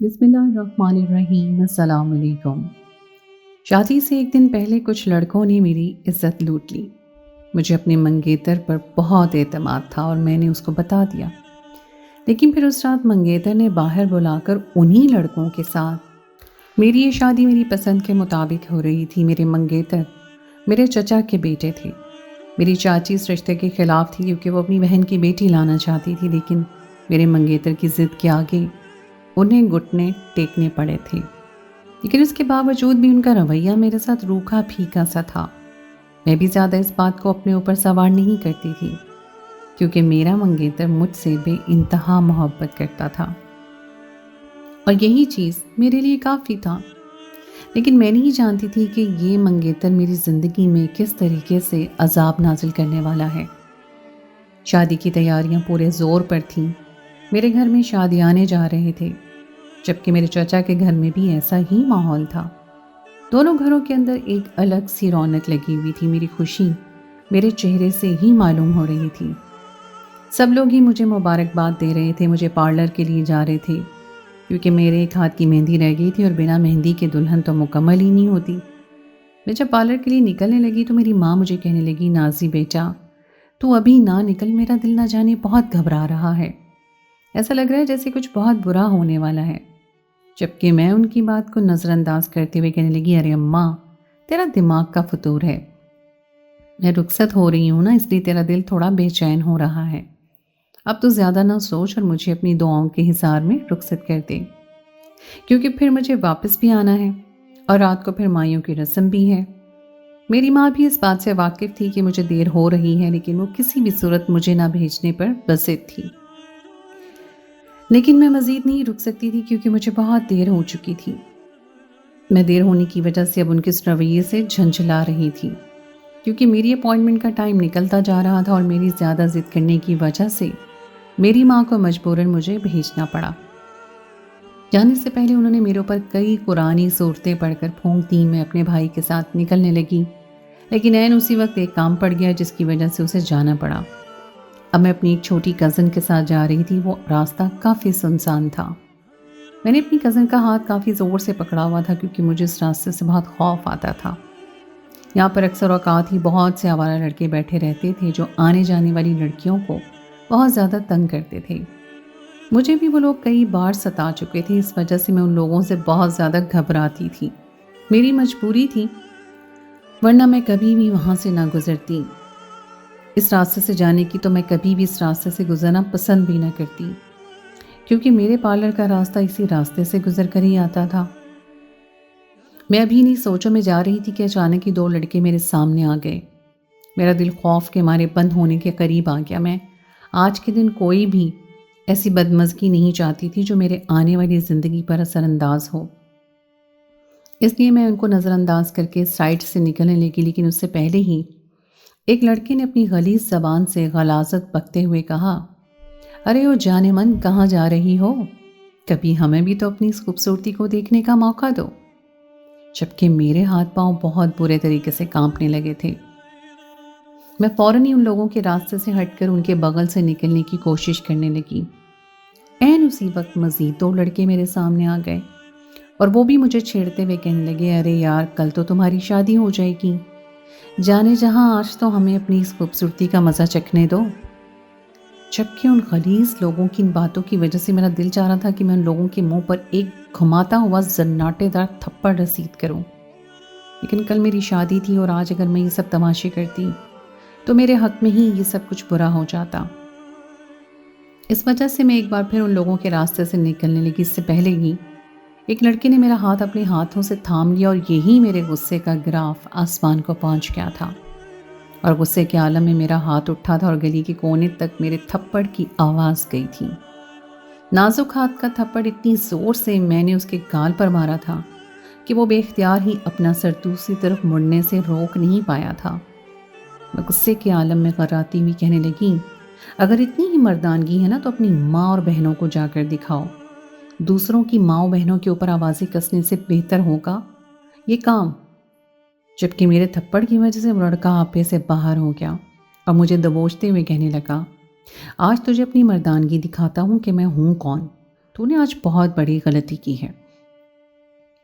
بسم اللہ الرحمن الرحیم، السلام علیکم۔ شادی سے ایک دن پہلے کچھ لڑکوں نے میری عزت لوٹ لی۔ مجھے اپنے منگیتر پر بہت اعتماد تھا اور میں نے اس کو بتا دیا، لیکن پھر اس رات منگیتر نے باہر بلا کر انہی لڑکوں کے ساتھ میری یہ شادی میری پسند کے مطابق ہو رہی تھی۔ میرے منگیتر میرے چچا کے بیٹے تھے۔ میری چاچی اس رشتے کے خلاف تھی کیونکہ وہ اپنی بہن کی بیٹی لانا چاہتی تھی، لیکن میرے منگیتر کی ضد کے آگے انہیں گھٹنے ٹیکنے پڑے تھے۔ لیکن اس کے باوجود بھی ان کا رویہ میرے ساتھ روکھا پھیکا سا تھا۔ میں بھی زیادہ اس بات کو اپنے اوپر سوار نہیں کرتی تھی، کیونکہ میرا منگیتر مجھ سے بے انتہا محبت کرتا تھا اور یہی چیز میرے لیے کافی تھا۔ لیکن میں نہیں جانتی تھی کہ یہ منگیتر میری زندگی میں کس طریقے سے عذاب نازل کرنے والا ہے۔ شادی کی تیاریاں پورے زور پر تھیں۔ میرے گھر میں شادیانے جا رہے تھے، جبکہ میرے چچا کے گھر میں بھی ایسا ہی ماحول تھا۔ دونوں گھروں کے اندر ایک الگ سی رونق لگی ہوئی تھی۔ میری خوشی میرے چہرے سے ہی معلوم ہو رہی تھی۔ سب لوگ ہی مجھے مبارکباد دے رہے تھے۔ مجھے پارلر کے لیے جا رہے تھے، کیونکہ میرے ایک ہاتھ کی مہندی رہ گئی تھی اور بنا مہندی کے دلہن تو مکمل ہی نہیں ہوتی۔ میں جب پارلر کے لیے نکلنے لگی تو میری ماں مجھے کہنے لگی، نازی بیٹا تو ابھی نہ نکل، میرا دل نہ جانے بہت گھبرا رہا ہے، ایسا لگ رہا ہے جیسے کچھ بہت برا ہونے والا ہے۔ جبکہ میں ان کی بات کو نظر انداز کرتے ہوئے کہنے لگی، ارے اماں تیرا دماغ کا فطور ہے، میں رخصت ہو رہی ہوں نا، اس لیے تیرا دل تھوڑا بے چین ہو رہا ہے۔ اب تو زیادہ نہ سوچ اور مجھے اپنی دعاؤں کے حصار میں رخصت کر دے، کیونکہ پھر مجھے واپس بھی آنا ہے اور رات کو پھر مائیوں کی رسم بھی ہے۔ میری ماں بھی اس بات سے واقف تھی کہ مجھے دیر ہو رہی ہے، لیکن وہ کسی بھی صورت مجھے نہ بھیجنے پر بضد تھی۔ لیکن میں مزید نہیں رک سکتی تھی، کیونکہ مجھے بہت دیر ہو چکی تھی۔ میں دیر ہونے کی وجہ سے اب ان کے اس رویے سے جھنجھلا رہی تھی، کیونکہ میری اپوائنٹمنٹ کا ٹائم نکلتا جا رہا تھا اور میری زیادہ ضد کرنے کی وجہ سے میری ماں کو مجبوراً مجھے بھیجنا پڑا۔ جانے سے پہلے انہوں نے میرے اوپر کئی قرآنی صورتیں پڑھ کر پھونک دیں۔ میں اپنے بھائی کے ساتھ نکلنے لگی، لیکن عین اسی وقت ایک کام پڑ گیا جس کی وجہ سے اسے جانا پڑا۔ اب میں اپنی ایک چھوٹی کزن کے ساتھ جا رہی تھی۔ وہ راستہ کافی سنسان تھا۔ میں نے اپنی کزن کا ہاتھ کافی زور سے پکڑا ہوا تھا، کیونکہ مجھے اس راستے سے بہت خوف آتا تھا۔ یہاں پر اکثر اوقات ہی بہت سے آوارہ لڑکے بیٹھے رہتے تھے جو آنے جانے والی لڑکیوں کو بہت زیادہ تنگ کرتے تھے۔ مجھے بھی وہ لوگ کئی بار ستا چکے تھے، اس وجہ سے میں ان لوگوں سے بہت زیادہ گھبراتی تھی۔ میری مجبوری تھی، ورنہ میں کبھی بھی وہاں سے نہ گزرتی۔ اس راستے سے جانے کی تو میں کبھی بھی اس راستے سے گزرنا پسند بھی نہ کرتی، کیونکہ میرے پارلر کا راستہ اسی راستے سے گزر کر ہی آتا تھا۔ میں ابھی نہیں سوچوں میں جا رہی تھی کہ اچانک ہی دو لڑکے میرے سامنے آ گئے۔ میرا دل خوف کے مارے بند ہونے کے قریب آ گیا۔ میں آج کے دن کوئی بھی ایسی بدمزگی نہیں چاہتی تھی جو میرے آنے والی زندگی پر اثر انداز ہو، اس لیے میں ان کو نظر انداز کر کے سائڈ سے نکلنے لگی۔ لیکن اس سے پہلے ہی ایک لڑکے نے اپنی غلیظ زبان سے غلاظت بکتے ہوئے کہا، ارے او جان من، کہاں جا رہی ہو؟ کبھی ہمیں بھی تو اپنی اس خوبصورتی کو دیکھنے کا موقع دو۔ جبکہ میرے ہاتھ پاؤں بہت برے طریقے سے کانپنے لگے تھے۔ میں فوراً ہی ان لوگوں کے راستے سے ہٹ کر ان کے بغل سے نکلنے کی کوشش کرنے لگی۔ عین اسی وقت مزید دو لڑکے میرے سامنے آ گئے اور وہ بھی مجھے چھیڑتے ہوئے کہنے لگے، ارے یار کل تو تمہاری شادی ہو جائے گی، جانے جہاں آج تو ہمیں اپنی اس خوبصورتی کا مزہ چکھنے دو۔ جبکہ ان غلیظ لوگوں کی ان باتوں کی وجہ سے میرا دل چاہ رہا تھا کہ میں ان لوگوں کے منہ پر ایک گھماتا ہوا زناٹے دار تھپڑ رسید کروں۔ لیکن کل میری شادی تھی اور آج اگر میں یہ سب تماشے کرتی تو میرے حق میں ہی یہ سب کچھ برا ہو جاتا۔ اس وجہ سے میں ایک بار پھر ان لوگوں کے راستے سے نکلنے لگی۔ اس سے پہلے ہی ایک لڑکے نے میرا ہاتھ اپنے ہاتھوں سے تھام لیا اور یہی میرے غصے کا گراف آسمان کو پہنچ گیا تھا، اور غصے کے عالم میں میرا ہاتھ اٹھا تھا اور گلی کے کونے تک میرے تھپڑ کی آواز گئی تھی۔ نازک ہاتھ کا تھپڑ اتنی زور سے میں نے اس کے گال پر مارا تھا کہ وہ بے اختیار ہی اپنا سر دوسری طرف مڑنے سے روک نہیں پایا تھا۔ میں غصے کے عالم میں غراتی ہوئی کہنے لگی، اگر اتنی ہی مردانگی ہے نا تو اپنی ماں اور بہنوں کو جا کر دکھاؤ۔ دوسروں کی ماں و بہنوں کے اوپر آوازیں کسنے سے بہتر ہوگا یہ کام۔ جبکہ میرے تھپڑ کی وجہ سے وہ لڑکا آپے سے باہر ہو گیا اور مجھے دبوچتے ہوئے کہنے لگا، آج تجھے اپنی مردانگی دکھاتا ہوں کہ میں ہوں کون۔ تو نے آج بہت بڑی غلطی کی ہے،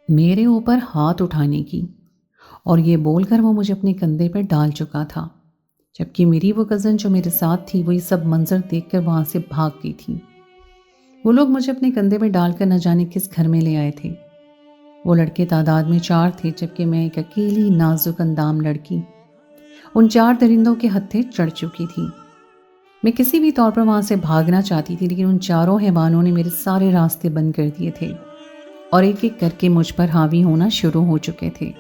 میرے اوپر ہاتھ اٹھانے کی۔ اور یہ بول کر وہ مجھے اپنے کندھے پر ڈال چکا تھا، جبکہ میری وہ کزن جو میرے ساتھ تھی وہ یہ سب منظر دیکھ کر وہاں سے بھاگ گئی تھی۔ وہ لوگ مجھے اپنے کندھے پہ ڈال کر نہ جانے کس گھر میں لے آئے تھے۔ وہ لڑکے تعداد میں 4 تھے، جبکہ میں ایک اکیلی نازک اندام لڑکی ان 4 درندوں کے ہتھے چڑھ چکی تھی۔ میں کسی بھی طور پر وہاں سے بھاگنا چاہتی تھی، لیکن ان چاروں حیوانوں نے میرے سارے راستے بند کر دیے تھے اور ایک ایک کر کے مجھ پر حاوی ہونا شروع ہو چکے تھے۔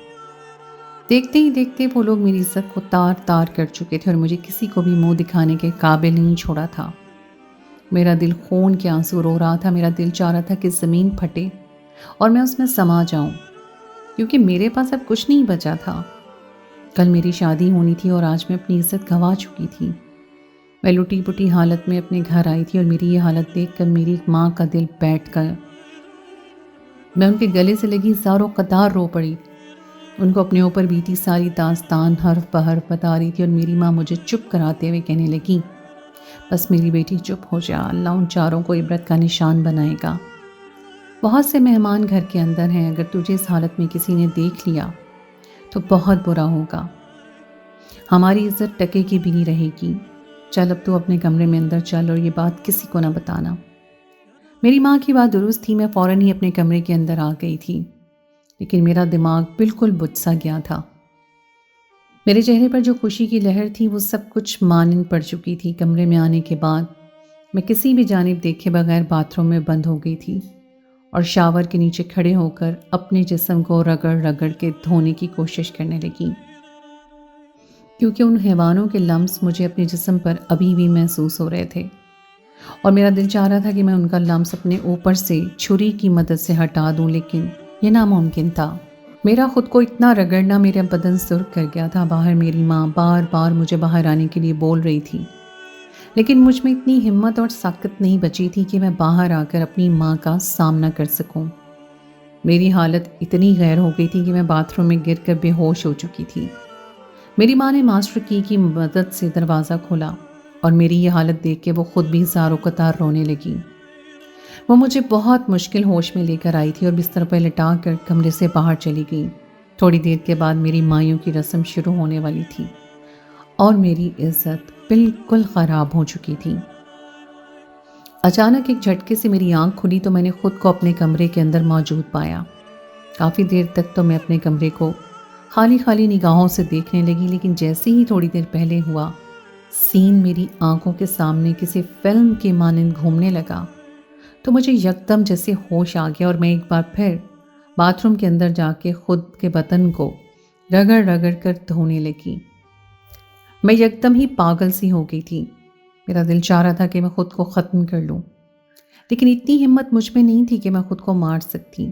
دیکھتے ہی دیکھتے وہ لوگ میری عزت کو تار تار کر چکے تھے اور مجھے کسی کو بھی منہ دکھانے کے قابل نہیں چھوڑا تھا۔ میرا دل خون کے آنسو رو رہا تھا، میرا دل چاہ رہا تھا کہ زمین پھٹے اور میں اس میں سما جاؤں، کیونکہ میرے پاس اب کچھ نہیں بچا تھا۔ کل میری شادی ہونی تھی اور آج میں اپنی عزت گنوا چکی تھی۔ میں لٹی پٹی حالت میں اپنے گھر آئی تھی اور میری یہ حالت دیکھ کر میری ماں کا دل بیٹھ گیا۔ میں ان کے گلے سے لگی زاروں قطار رو پڑی، ان کو اپنے اوپر بیتی ساری داستان حرف بحرف بتا رہی تھی، اور میری ماں مجھے چپ کراتے ہوئے کہنے لگی، بس میری بیٹی چپ ہو جا، اللہ ان چاروں کو عبرت کا نشان بنائے گا۔ بہت سے مہمان گھر کے اندر ہیں، اگر تجھے اس حالت میں کسی نے دیکھ لیا تو بہت برا ہوگا، ہماری عزت ٹکے کی بھی نہیں رہے گی۔ چل اب تو اپنے کمرے میں اندر چل اور یہ بات کسی کو نہ بتانا۔ میری ماں کی بات درست تھی، میں فوراً ہی اپنے کمرے کے اندر آ گئی تھی، لیکن میرا دماغ بالکل بجھ سا گیا تھا۔ میرے چہرے پر جو خوشی کی لہر تھی وہ سب کچھ مانند پڑ چکی تھی۔ کمرے میں آنے کے بعد میں کسی بھی جانب دیکھے بغیر باتھ روم میں بند ہو گئی تھی اور شاور کے نیچے کھڑے ہو کر اپنے جسم کو رگڑ رگڑ کے دھونے کی کوشش کرنے لگی، کیونکہ ان حیوانوں کے لمس مجھے اپنے جسم پر ابھی بھی محسوس ہو رہے تھے اور میرا دل چاہ رہا تھا کہ میں ان کا لمس اپنے اوپر سے چھری کی مدد سے ہٹا دوں، لیکن یہ ناممکن تھا۔ میرا خود کو اتنا رگڑنا میرا بدن سرخ کر گیا تھا۔ باہر میری ماں بار بار مجھے باہر آنے کے لیے بول رہی تھی، لیکن مجھ میں اتنی ہمت اور طاقت نہیں بچی تھی کہ میں باہر آ کر اپنی ماں کا سامنا کر سکوں۔ میری حالت اتنی غیر ہو گئی تھی کہ میں باتھ روم میں گر کر بے ہوش ہو چکی تھی۔ میری ماں نے ماسٹر کی مدد سے دروازہ کھولا اور میری یہ حالت دیکھ کے وہ خود بھی زاروں قطار رونے لگی۔ وہ مجھے بہت مشکل ہوش میں لے کر آئی تھی اور بستر پر لٹا کر کمرے سے باہر چلی گئی۔ تھوڑی دیر کے بعد میری مایوں کی رسم شروع ہونے والی تھی اور میری عزت بالکل خراب ہو چکی تھی۔ اچانک ایک جھٹکے سے میری آنکھ کھلی تو میں نے خود کو اپنے کمرے کے اندر موجود پایا۔ کافی دیر تک تو میں اپنے کمرے کو خالی خالی نگاہوں سے دیکھنے لگی، لیکن جیسے ہی تھوڑی دیر پہلے ہوا سین میری آنکھوں کے سامنے کسی فلم کے مانند گھومنے لگا تو مجھے یکدم جیسے ہوش آ گیا اور میں ایک بار پھر باتھ روم کے اندر جا کے خود کے بدن کو رگڑ رگڑ کر دھونے لگی۔ میں یکدم ہی پاگل سی ہو گئی تھی۔ میرا دل چاہ رہا تھا کہ میں خود کو ختم کر لوں، لیکن اتنی ہمت مجھ میں نہیں تھی کہ میں خود کو مار سکتی۔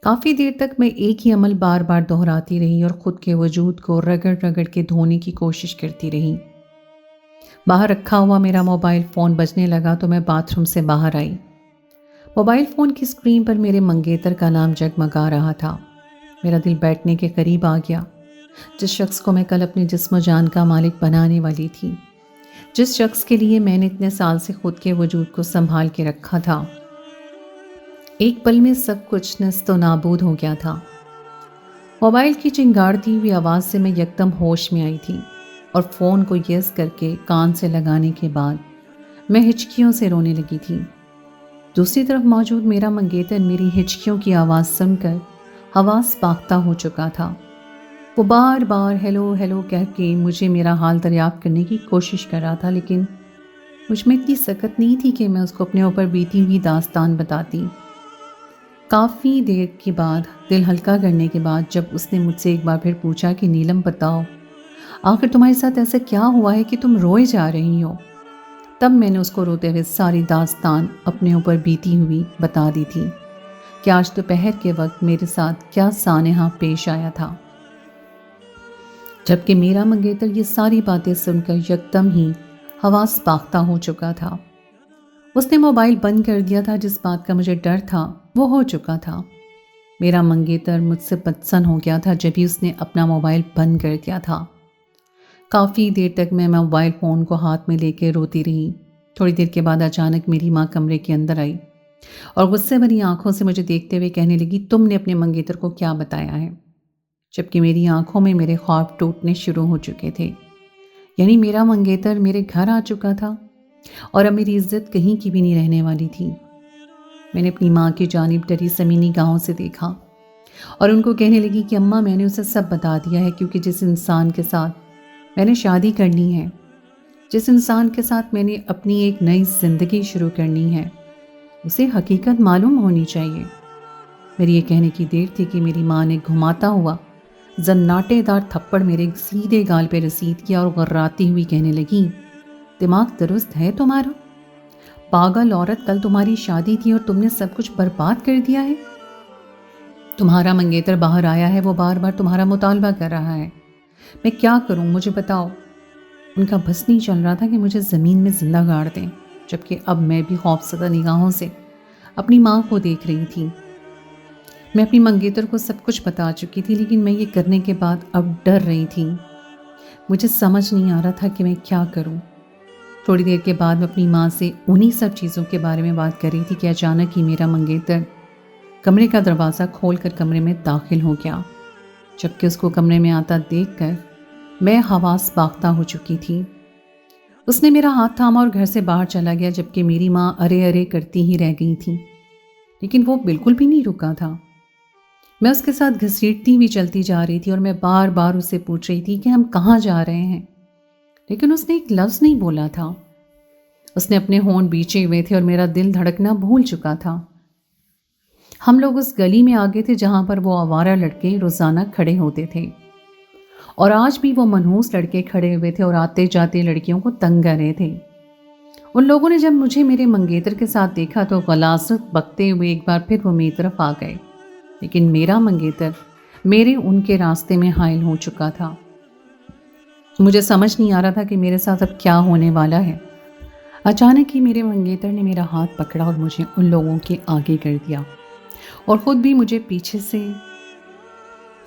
کافی دیر تک میں ایک ہی عمل بار بار دہراتی رہی اور خود کے وجود کو رگڑ رگڑ کے دھونے کی کوشش کرتی رہی۔ باہر رکھا ہوا میرا موبائل فون بجنے لگا تو میں باتھ روم سے باہر آئی۔ موبائل فون کی اسکرین پر میرے منگیتر کا نام جگمگا رہا تھا۔ میرا دل بیٹھنے کے قریب آ گیا۔ جس شخص کو میں کل اپنے جسم و جان کا مالک بنانے والی تھی، جس شخص کے لیے میں نے اتنے سال سے خود کے وجود کو سنبھال کے رکھا تھا، ایک پل میں سب کچھ نیست و نابود ہو گیا تھا۔ موبائل کی چنگاڑتی ہوئی آواز سے میں یکدم ہوش میں آئی تھی اور فون کو یس کر کے کان سے لگانے کے بعد میں ہچکیوں سے رونے لگی تھی۔ دوسری طرف موجود میرا منگیتر میری ہچکیوں کی آواز سن کر حواس باختہ ہو چکا تھا۔ وہ بار بار ہیلو ہیلو کہہ کے مجھے میرا حال دریافت کرنے کی کوشش کر رہا تھا، لیکن مجھ میں اتنی سکت نہیں تھی کہ میں اس کو اپنے اوپر بیتی ہوئی داستان بتاتی۔ کافی دیر کے بعد دل ہلکا کرنے کے بعد جب اس نے مجھ سے ایک بار پھر پوچھا کہ نیلم بتاؤ، آخر تمہارے ساتھ ایسا کیا ہوا ہے کہ تم روئے جا رہی ہو، تب میں نے اس کو روتے ہوئے ساری داستان اپنے اوپر بیتی ہوئی بتا دی تھی کہ آج دوپہر کے وقت میرے ساتھ کیا سانحہ پیش آیا تھا۔ جبکہ میرا منگیتر یہ ساری باتیں سن کر یکدم ہی حواس باختہ ہو چکا تھا۔ اس نے موبائل بند کر دیا تھا۔ جس بات کا مجھے ڈر تھا وہ ہو چکا تھا۔ میرا منگیتر مجھ سے بدسن ہو گیا تھا جب ہی اس نے اپنا موبائل بند کر دیا تھا۔ کافی دیر تک میں موبائل فون کو ہاتھ میں لے کے روتی رہی۔ تھوڑی دیر کے بعد اچانک میری ماں کمرے کے اندر آئی اور غصے بھری آنکھوں سے مجھے دیکھتے ہوئے کہنے لگی، تم نے اپنے منگیتر کو کیا بتایا ہے؟ جبکہ میری آنکھوں میں میرے خواب ٹوٹنے شروع ہو چکے تھے۔ یعنی میرا منگیتر میرے گھر آ چکا تھا اور اب میری عزت کہیں کی بھی نہیں رہنے والی تھی۔ میں نے اپنی ماں کی جانب ڈری سمی نگاہوں سے دیکھا اور ان کو کہنے لگی کہ اماں، میں نے اسے سب بتا دیا ہے، کیونکہ جس انسان کے ساتھ میں نے شادی کرنی ہے، جس انسان کے ساتھ میں نے اپنی ایک نئی زندگی شروع کرنی ہے، اسے حقیقت معلوم ہونی چاہیے۔ میری یہ کہنے کی دیر تھی کہ میری ماں نے گھماتا ہوا زناٹے دار تھپڑ میرے سیدھے گال پہ رسید کیا اور غراتی ہوئی کہنے لگی، دماغ درست ہے تمہارا؟ پاگل عورت، کل تمہاری شادی تھی اور تم نے سب کچھ برباد کر دیا ہے۔ تمہارا منگیتر باہر آیا ہے، وہ بار بار تمہارا مطالبہ کر رہا ہے، میں کیا کروں مجھے بتاؤ۔ ان کا بس نہیں چل رہا تھا کہ مجھے زمین میں زندہ گاڑ دیں، جبکہ اب میں بھی خوفزدہ نگاہوں سے اپنی ماں کو دیکھ رہی تھی۔ میں اپنی منگیتر کو سب کچھ بتا چکی تھی، لیکن میں یہ کرنے کے بعد اب ڈر رہی تھی۔ مجھے سمجھ نہیں آ رہا تھا کہ میں کیا کروں۔ تھوڑی دیر کے بعد میں اپنی ماں سے انہی سب چیزوں کے بارے میں بات کر رہی تھی کہ اچانک ہی میرا منگیتر کمرے کا دروازہ کھول کر کمرے میں داخل ہو گیا۔ جبکہ اس کو کمرے میں آتا دیکھ کر میں حواس باختہ ہو چکی تھی۔ اس نے میرا ہاتھ تھاما اور گھر سے باہر چلا گیا، جبکہ میری ماں ارے ارے کرتی ہی رہ گئی تھی، لیکن وہ بالکل بھی نہیں رکا تھا۔ میں اس کے ساتھ گھسیٹتی ہوئی چلتی جا رہی تھی اور میں بار بار اس سے پوچھ رہی تھی کہ ہم کہاں جا رہے ہیں، لیکن اس نے ایک لفظ نہیں بولا تھا۔ اس نے اپنے ہونٹ بیچے ہوئے تھے اور میرا دل دھڑکنا بھول چکا تھا۔ ہم لوگ اس گلی میں آگے تھے جہاں پر وہ آوارہ لڑکے روزانہ کھڑے ہوتے تھے، اور آج بھی وہ منحوس لڑکے کھڑے ہوئے تھے اور آتے جاتے لڑکیوں کو تنگ کر رہے تھے۔ ان لوگوں نے جب مجھے میرے منگیتر کے ساتھ دیکھا تو غلاظت بکتے ہوئے ایک بار پھر وہ میری طرف آ گئے، لیکن میرا منگیتر میرے ان کے راستے میں حائل ہو چکا تھا۔ مجھے سمجھ نہیں آ رہا تھا کہ میرے ساتھ اب کیا ہونے والا ہے۔ اچانک ہی میرے منگیتر نے میرا ہاتھ پکڑا اور مجھے ان لوگوں کے آگے کر دیا، اور خود بھی مجھے پیچھے سے۔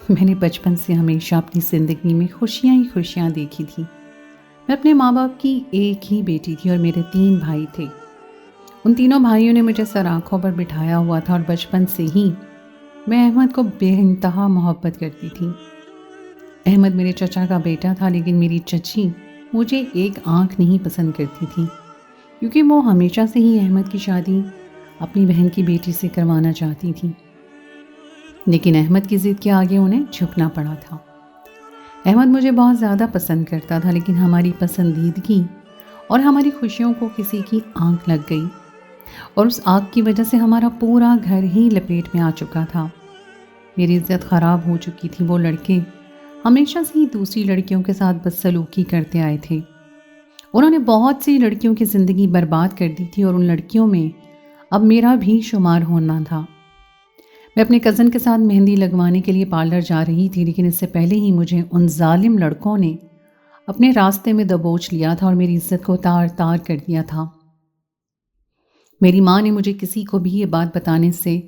میں نے بچپن سے ہمیشہ اپنی زندگی میں خوشیاں ہی خوشیاں دیکھی تھی۔ میں اپنے ماں باپ کی ایک ہی بیٹی تھی اور میرے 3 بھائی تھے۔ ان تینوں بھائیوں نے مجھے سر آنکھوں پر بٹھایا ہوا تھا، اور بچپن سے ہی میں احمد کو بے انتہا محبت کرتی تھی۔ احمد میرے چچا کا بیٹا تھا، لیکن میری چچی مجھے ایک آنکھ نہیں پسند کرتی تھی، کیونکہ وہ ہمیشہ سے ہی احمد کی شادی اپنی بہن کی بیٹی سے کروانا چاہتی تھی، لیکن احمد کی ضد کے آگے انہیں جھکنا پڑا تھا۔ احمد مجھے بہت زیادہ پسند کرتا تھا، لیکن ہماری پسندیدگی اور ہماری خوشیوں کو کسی کی آنکھ لگ گئی، اور اس آنکھ کی وجہ سے ہمارا پورا گھر ہی لپیٹ میں آ چکا تھا۔ میری عزت خراب ہو چکی تھی۔ وہ لڑکے ہمیشہ سے ہی دوسری لڑکیوں کے ساتھ بدسلوکی کرتے آئے تھے۔ انہوں نے بہت سی لڑکیوں کی زندگی برباد کر دی تھی، اور ان لڑکیوں میں اب میرا بھی شمار ہونا تھا۔ میں اپنے کزن کے ساتھ مہندی لگوانے کے لیے پارلر جا رہی تھی، لیکن اس سے پہلے ہی مجھے ان ظالم لڑکوں نے اپنے راستے میں دبوچ لیا تھا اور میری عزت کو تار تار کر دیا تھا۔ میری ماں نے مجھے کسی کو بھی یہ بات بتانے سے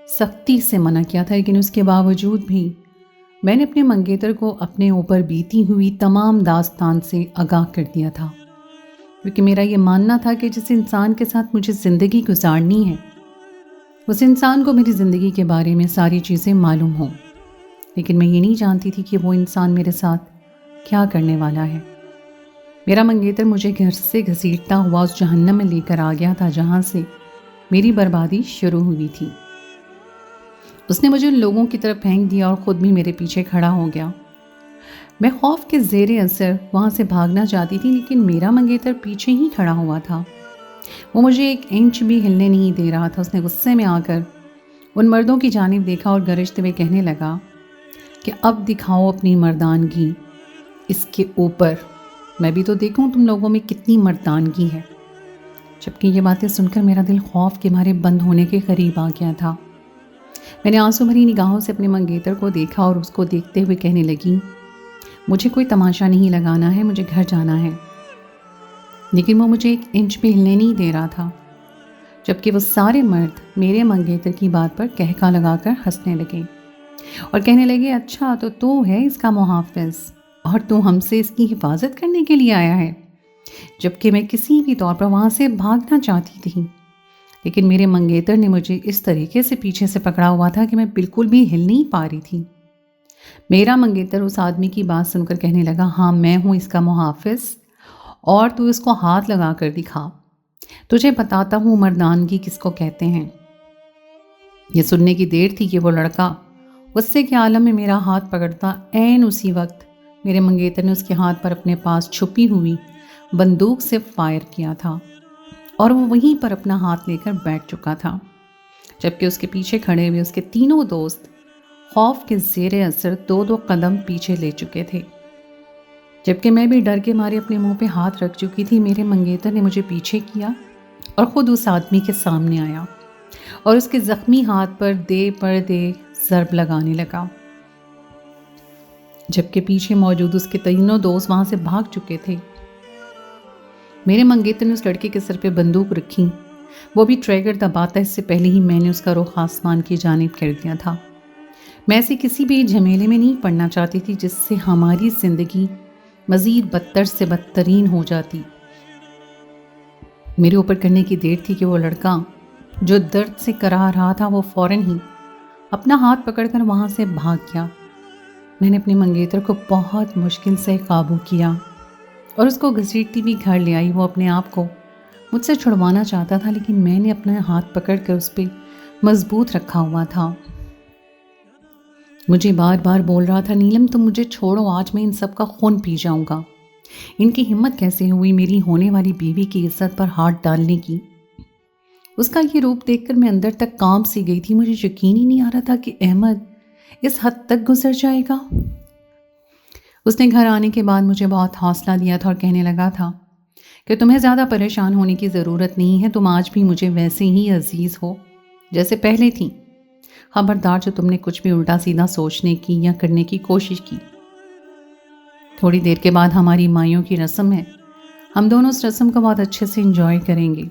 سختی سے منع کیا تھا، لیکن اس کے باوجود بھی میں نے اپنے منگیتر کو اپنے اوپر بیتی ہوئی تمام داستان سے آگاہ کر دیا تھا، کیونکہ میرا یہ ماننا تھا کہ جس انسان کے ساتھ مجھے زندگی گزارنی ہے، اس انسان کو میری زندگی کے بارے میں ساری چیزیں معلوم ہوں۔ لیکن میں یہ نہیں جانتی تھی کہ وہ انسان میرے ساتھ کیا کرنے والا ہے۔ میرا منگیتر مجھے گھر سے گھسیٹتا ہوا اس جہنم میں لے کر آ گیا تھا جہاں سے میری بربادی شروع ہوئی تھی۔ اس نے مجھے ان لوگوں کی طرف پھینک دیا اور خود بھی میرے پیچھے کھڑا ہو گیا۔ میں خوف کے زیر اثر وہاں سے بھاگنا چاہتی تھی، لیکن میرا منگیتر پیچھے ہی کھڑا ہوا تھا۔ وہ مجھے 1 انچ بھی ہلنے نہیں دے رہا تھا۔ اس نے غصے میں آ کر ان مردوں کی جانب دیکھا اور گرجتے ہوئے کہنے لگا کہ اب دکھاؤ اپنی مردانگی اس کے اوپر، میں بھی تو دیکھوں تم لوگوں میں کتنی مردانگی ہے۔ جبکہ یہ باتیں سن کر میرا دل خوف کے مارے بند ہونے کے قریب آ گیا تھا۔ میں نے آنسو بھری نگاہوں سے اپنے منگیتر کو دیکھا اور اس کو دیکھتے ہوئے کہنے لگی، مجھے کوئی تماشا نہیں لگانا ہے، مجھے گھر جانا ہے۔ لیکن وہ مجھے 1 انچ بھی ہلنے نہیں دے رہا تھا، جبکہ وہ سارے مرد میرے منگیتر کی بات پر کہکا لگا کر ہنسنے لگے اور کہنے لگے، اچھا تو ہے اس کا محافظ، اور تو ہم سے اس کی حفاظت کرنے کے لیے آیا ہے؟ جبکہ میں کسی بھی طور پر وہاں سے بھاگنا چاہتی تھی، لیکن میرے منگیتر نے مجھے اس طریقے سے پیچھے سے پکڑا ہوا تھا کہ میں بالکل بھی ہل نہیں پا رہی تھی۔ میرا منگیتر اس آدمی کی بات سن کر کہنے لگا، ہاں میں ہوں اس کا محافظ اور تو اس کو ہاتھ لگا کر دکھا، تجھے بتاتا ہوں مردانگی کس کو کہتے ہیں۔ یہ سننے کی دیر تھی کہ وہ لڑکا غصے کے عالم میں میرا ہاتھ پکڑتا عین اسی وقت میرے منگیتر نے اس کے ہاتھ پر اپنے پاس چھپی ہوئی بندوق سے فائر کیا تھا اور وہ وہیں پر اپنا ہاتھ لے کر بیٹھ چکا تھا، جبکہ اس کے پیچھے کھڑے ہوئے اس کے تینوں دوست خوف کے زیر اثر دو دو قدم پیچھے لے چکے تھے۔ جبکہ میں بھی ڈر کے مارے اپنے منہ پہ ہاتھ رکھ چکی تھی، میرے منگیتر نے مجھے پیچھے کیا اور خود اس آدمی کے سامنے آیا اور اس کے زخمی ہاتھ پر دے پر دے ضرب لگانے لگا، جبکہ پیچھے موجود اس کے تینوں دوست وہاں سے بھاگ چکے تھے۔ میرے منگیتر نے اس لڑکے کے سر پہ بندوق رکھی، وہ بھی ٹریگر دباتا اس سے پہلے ہی میں نے اس کا رخ آسمان کی جانب کر دیا تھا۔ میں ایسی کسی بھی جھمیلے میں نہیں پڑنا چاہتی تھی جس سے ہماری زندگی مزید بدتر سے بدترین ہو جاتی۔ میرے اوپر کرنے کی دیر تھی کہ وہ لڑکا جو درد سے کرا رہا تھا وہ فوراً ہی اپنا ہاتھ پکڑ کر وہاں سے بھاگ گیا۔ میں نے اپنے منگیتر کو بہت مشکل سے قابو کیا اور اس کو گھسیٹتی بھی گھر لے آئی۔ وہ اپنے آپ کو مجھ سے چھڑوانا چاہتا تھا، لیکن میں نے اپنا ہاتھ پکڑ کر اس پہ مضبوط رکھا ہوا تھا۔ مجھے بار بار بول رہا تھا، نیلم تم مجھے چھوڑو، آج میں ان سب کا خون پی جاؤں گا۔ ان کی ہمت کیسے ہوئی میری ہونے والی بیوی کی عزت پر ہاتھ ڈالنے کی؟ اس کا یہ روپ دیکھ کر میں اندر تک کانپ سی گئی تھی۔ مجھے یقین ہی نہیں آ رہا تھا کہ احمد اس حد تک گزر جائے گا۔ اس نے گھر آنے کے بعد مجھے بہت حوصلہ دیا تھا اور کہنے لگا تھا کہ تمہیں زیادہ پریشان ہونے کی ضرورت نہیں ہے، تم آج بھی مجھے ویسے ہی عزیز ہو جیسے پہلے تھی۔ خبردار جو تم نے کچھ بھی الٹا سیدھا سوچنے کی یا کرنے کی کوشش کی۔ تھوڑی دیر کے بعد ہماری مائیوں کی رسم ہے، ہم دونوں اس رسم کو بہت اچھے سے انجوائے کریں گے۔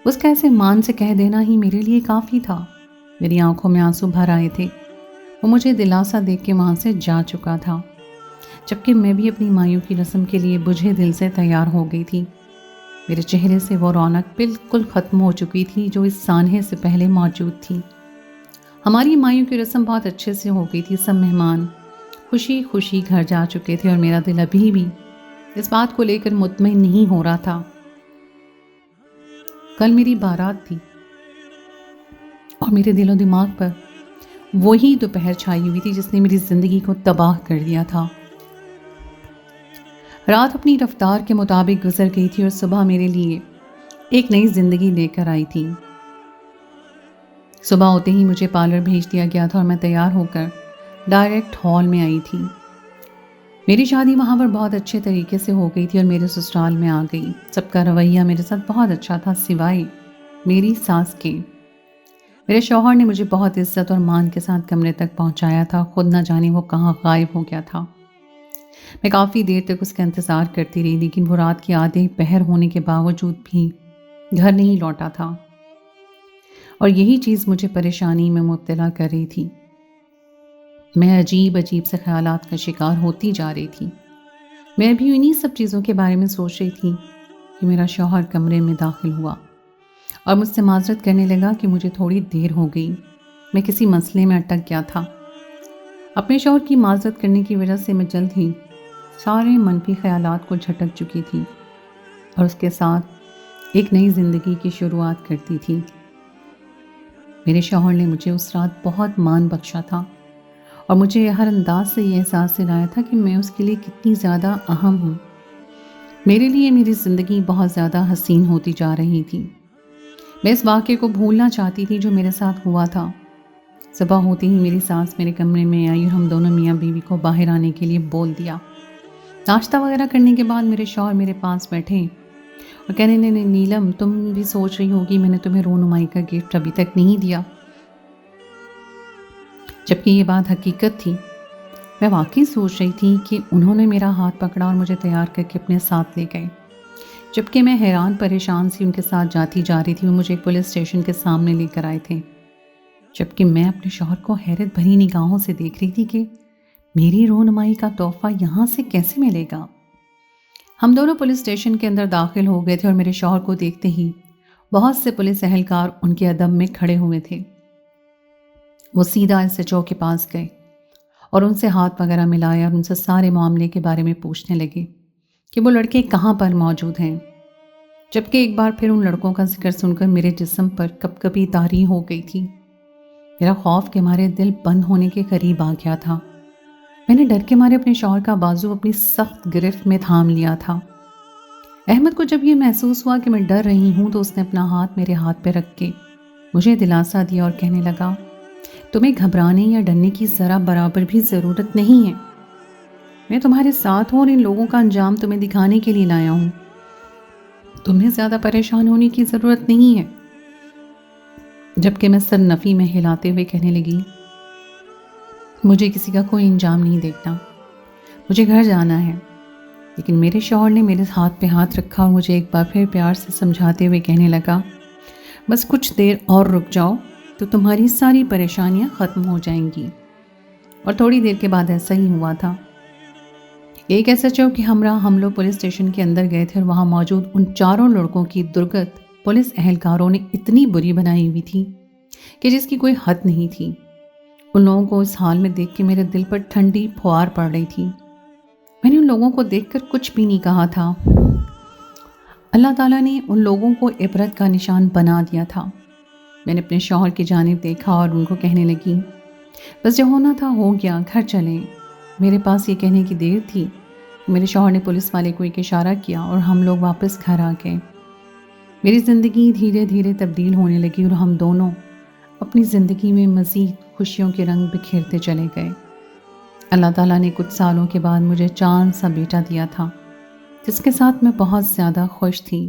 اس کا ایسے مان سے کہہ دینا ہی میرے لیے کافی تھا۔ میری آنکھوں میں آنسو بھر آئے تھے۔ وہ مجھے دلاسا دے کے وہاں سے جا چکا تھا، جبکہ میں بھی اپنی مائیوں کی رسم کے لیے بجھے دل سے تیار ہو گئی تھی۔ میرے چہرے سے وہ رونق بالکل ختم ہو چکی تھی جو اس سانحے سے پہلے موجود تھی۔ ہماری مائیوں کی رسم بہت اچھے سے ہو گئی تھی۔ سب مہمان خوشی خوشی گھر جا چکے تھے اور میرا دل ابھی بھی اس بات کو لے کر مطمئن نہیں ہو رہا تھا۔ کل میری بارات تھی اور میرے دل و دماغ پر وہی دوپہر چھائی ہوئی تھی جس نے میری زندگی کو تباہ کر دیا تھا۔ رات اپنی رفتار کے مطابق گزر گئی تھی اور صبح میرے لیے ایک نئی زندگی لے کر آئی تھی۔ صبح ہوتے ہی مجھے پارلر بھیج دیا گیا تھا اور میں تیار ہو کر ڈائریکٹ ہال میں آئی تھی۔ میری شادی وہاں پر بہت اچھے طریقے سے ہو گئی تھی اور میرے سسرال میں آ گئی۔ سب کا رویہ میرے ساتھ بہت اچھا تھا سوائے میری ساس کے۔ میرے شوہر نے مجھے بہت عزت اور مان کے ساتھ کمرے تک پہنچایا تھا، خود نہ جانے وہ کہاں غائب ہو گیا تھا۔ میں کافی دیر تک اس کا انتظار کرتی رہی، لیکن وہ رات کے آدھے پہر ہونے کے باوجود بھی گھر نہیں لوٹا تھا اور یہی چیز مجھے پریشانی میں مبتلا کر رہی تھی۔ میں عجیب سے خیالات کا شکار ہوتی جا رہی تھی۔ میں بھی انہی سب چیزوں کے بارے میں سوچ رہی تھی کہ میرا شوہر کمرے میں داخل ہوا اور مجھ سے معذرت کرنے لگا کہ مجھے تھوڑی دیر ہو گئی، میں کسی مسئلے میں اٹک گیا تھا۔ اپنے شوہر کی معذرت کرنے کی وجہ سے میں جلد ہی سارے منفی خیالات کو جھٹک چکی تھی اور اس کے ساتھ ایک نئی زندگی کی شروعات کرتی تھی۔ میرے شوہر نے مجھے اس رات بہت مان بخشا تھا اور مجھے ہر انداز سے یہ احساس دلایا تھا کہ میں اس کے لیے کتنی زیادہ اہم ہوں۔ میرے لیے میری زندگی بہت زیادہ حسین ہوتی جا رہی تھی۔ میں اس واقعے کو بھولنا چاہتی تھی جو میرے ساتھ ہوا تھا۔ صبح ہوتے ہی میری ساس میرے کمرے میں آئی اور ہم دونوں میاں بیوی کو باہر آنے کے لیے بول دیا۔ ناشتہ وغیرہ کرنے کے بعد میرے شوہر میرے پاس بیٹھے اور کہنے لگے، نیلم تم بھی سوچ رہی ہوگی میں نے تمہیں رونمائی کا گفٹ ابھی تک نہیں دیا، جبکہ یہ بات حقیقت تھی۔ میں واقعی سوچ رہی تھی کہ انہوں نے میرا ہاتھ پکڑا اور مجھے تیار کر کے اپنے ساتھ لے گئے، جبکہ میں حیران پریشان سی ان کے ساتھ جاتی جا رہی تھی۔ وہ مجھے ایک پولیس اسٹیشن کے سامنے لے کر آئے تھے، جبکہ میں اپنے شوہر کو حیرت بھری نگاہوں سے دیکھ رہی تھی کہ میری رونمائی کا تحفہ یہاں سے کیسے ملے گا۔ ہم دونوں پولیس اسٹیشن کے اندر داخل ہو گئے تھے اور میرے شوہر کو دیکھتے ہی بہت سے پولیس اہلکار ان کے ادب میں کھڑے ہوئے تھے۔ وہ سیدھا SHO کے پاس گئے اور ان سے ہاتھ وغیرہ ملایا اور ان سے سارے معاملے کے بارے میں پوچھنے لگے کہ وہ لڑکے کہاں پر موجود ہیں، جبکہ ایک بار پھر ان لڑکوں کا ذکر سن کر میرے جسم پر کپ کپی طاری ہو گئی تھی۔ میرا خوف کے مارے دل بند ہونے کے قریب آ گیا تھا۔ میں نے ڈر کے مارے اپنے شوہر کا بازو اپنی سخت گرفت میں تھام لیا تھا۔ احمد کو جب یہ محسوس ہوا کہ میں ڈر رہی ہوں تو اس نے اپنا ہاتھ میرے ہاتھ پہ رکھ کے مجھے دلاسا دیا اور کہنے لگا، تمہیں گھبرانے یا ڈرنے کی ذرا برابر بھی ضرورت نہیں ہے۔ میں تمہارے ساتھ ہوں اور ان لوگوں کا انجام تمہیں دکھانے کے لیے لایا ہوں۔ تمہیں زیادہ پریشان ہونے کی ضرورت نہیں ہے۔ جبکہ میں سر نفی میں ہلاتے ہوئے کہنے لگی، مجھے کسی کا کوئی انجام نہیں دیکھنا، مجھے گھر جانا ہے۔ لیکن میرے شوہر نے میرے ہاتھ پہ ہاتھ رکھا اور مجھے ایک بار پھر پیار سے سمجھاتے ہوئے کہنے لگا، بس کچھ دیر اور رک جاؤ تو تمہاری ساری پریشانیاں ختم ہو جائیں گی۔ اور تھوڑی دیر کے بعد ایسا ہی ہوا تھا۔ ایک SHO کے ہمراہ ہم لوگ پولیس اسٹیشن کے اندر گئے تھے اور وہاں موجود ان چاروں لڑکوں کی درگت پولیس اہلکاروں نے اتنی بری بنائی ہوئی تھی کہ جس کی کوئی حد نہیں تھی۔ ان لوگوں کو اس حال میں دیکھ کے میرے دل پر ٹھنڈی پھوار پڑ رہی تھی۔ میں نے ان لوگوں کو دیکھ کر کچھ بھی نہیں کہا تھا۔ اللہ تعالیٰ نے ان لوگوں کو عبرت کا نشان بنا دیا تھا۔ میں نے اپنے شوہر کی جانب دیکھا اور ان کو کہنے لگی، بس جو ہونا تھا ہو گیا، گھر چلیں۔ میرے پاس یہ کہنے کی دیر تھی کہ میرے شوہر نے پولیس والے کو ایک اشارہ کیا اور ہم لوگ واپس گھر آ گئے۔ میری زندگی دھیرے دھیرے تبدیل ہونے لگی اور ہم دونوں اپنی زندگی میں مزید خوشیوں کے رنگ بکھیرتے چلے گئے۔ اللہ تعالیٰ نے کچھ سالوں کے بعد مجھے چاند سا بیٹا دیا تھا، جس کے ساتھ میں بہت زیادہ خوش تھی۔